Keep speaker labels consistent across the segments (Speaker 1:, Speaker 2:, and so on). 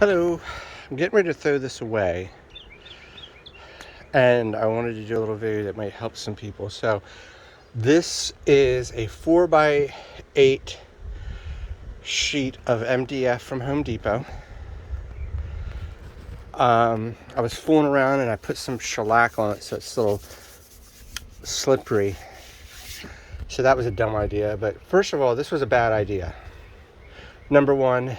Speaker 1: Hello, I'm getting ready to throw this away, and I wanted to do a little video that might help some people. So this is a 4x8 sheet of MDF from Home Depot. I was fooling around and I put some shellac on it so it's a little slippery. So that was a dumb idea, but first of all, this was a bad idea. Number one,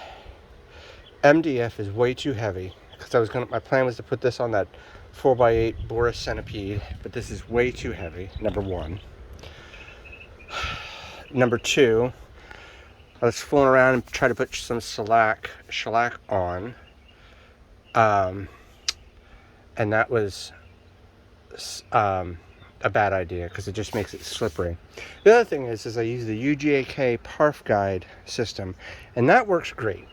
Speaker 1: MDF is way too heavy, because my plan was to put this on that 4x8 Boris Centipede, but this is way too heavy, number one. Number two, I was fooling around and tried to put some shellac on, and that was a bad idea because it just makes it slippery. The other thing is I use the UJK Parf guide system, and that works great.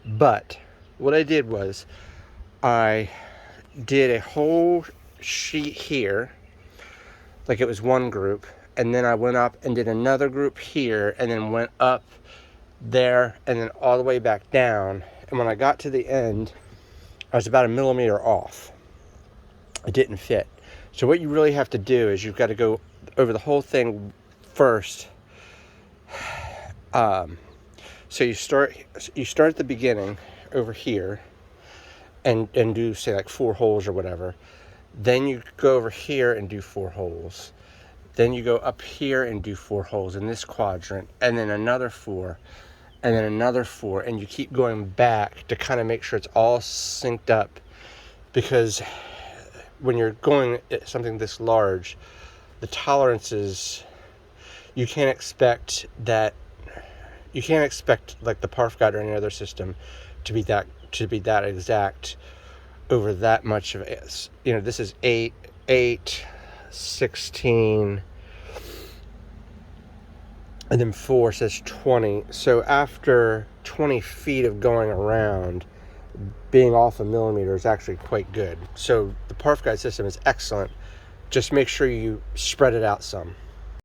Speaker 1: But what I did was I did a whole sheet here, like it was one group, and then I went up and did another group here, and then went up there and then all the way back down. And when I got to the end, I was about 1 millimeter off. It didn't fit. So what you really have to do is you've got to go over the whole thing first. So you start at the beginning over here and do, say, like 4 holes or whatever. Then you go over here and do 4 holes. Then you go up here and do 4 holes in this quadrant, and then another 4, and then another 4, and you keep going back to kind of make sure it's all synced up, because when you're going at something this large, the tolerances, you can't expect like the Parf guide or any other system to be that exact over that much of it. You know, this is 8, 16, and then 4 says 20. So after 20 feet of going around, being off 1 millimeter is actually quite good. So the Parf guide system is excellent. Just make sure you spread it out some.